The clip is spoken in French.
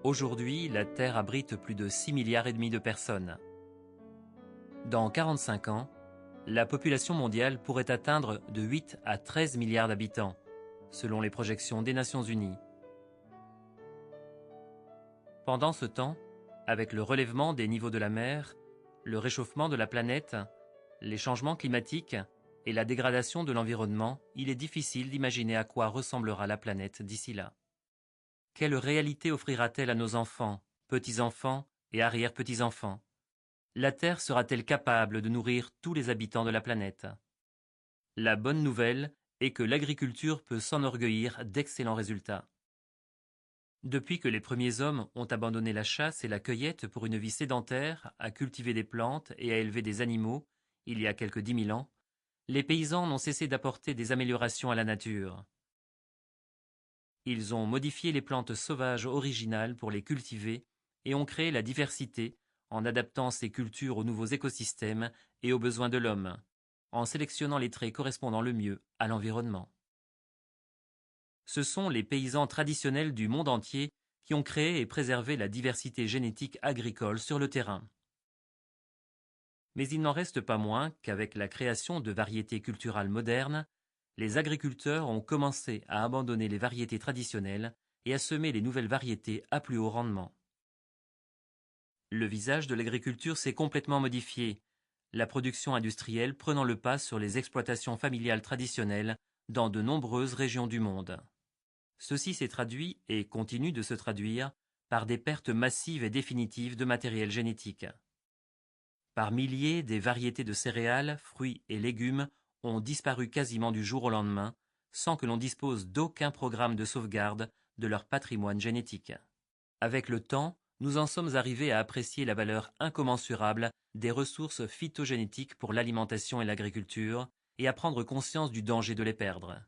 Aujourd'hui, la Terre abrite plus de 6,5 milliards de personnes. Dans 45 ans, la population mondiale pourrait atteindre de 8 à 13 milliards d'habitants, selon les projections des Nations Unies. Pendant ce temps, avec le relèvement des niveaux de la mer, le réchauffement de la planète, les changements climatiques et la dégradation de l'environnement, il est difficile d'imaginer à quoi ressemblera la planète d'ici là. Quelle réalité offrira-t-elle à nos enfants, petits-enfants et arrière-petits-enfants? La Terre sera-t-elle capable de nourrir tous les habitants de la planète? La bonne nouvelle est que l'agriculture peut s'enorgueillir d'excellents résultats. Depuis que les premiers hommes ont abandonné la chasse et la cueillette pour une vie sédentaire, à cultiver des plantes et à élever des animaux, il y a quelques 10 000 ans, les paysans n'ont cessé d'apporter des améliorations à la nature. Ils ont modifié les plantes sauvages originales pour les cultiver et ont créé la diversité en adaptant ces cultures aux nouveaux écosystèmes et aux besoins de l'homme, en sélectionnant les traits correspondant le mieux à l'environnement. Ce sont les paysans traditionnels du monde entier qui ont créé et préservé la diversité génétique agricole sur le terrain. Mais il n'en reste pas moins qu'avec la création de variétés culturales modernes, les agriculteurs ont commencé à abandonner les variétés traditionnelles et à semer les nouvelles variétés à plus haut rendement. Le visage de l'agriculture s'est complètement modifié, la production industrielle prenant le pas sur les exploitations familiales traditionnelles dans de nombreuses régions du monde. Ceci s'est traduit et continue de se traduire par des pertes massives et définitives de matériel génétique. Par milliers, des variétés de céréales, fruits et légumes ont disparu quasiment du jour au lendemain, sans que l'on dispose d'aucun programme de sauvegarde de leur patrimoine génétique. Avec le temps, nous en sommes arrivés à apprécier la valeur incommensurable des ressources phytogénétiques pour l'alimentation et l'agriculture, et à prendre conscience du danger de les perdre.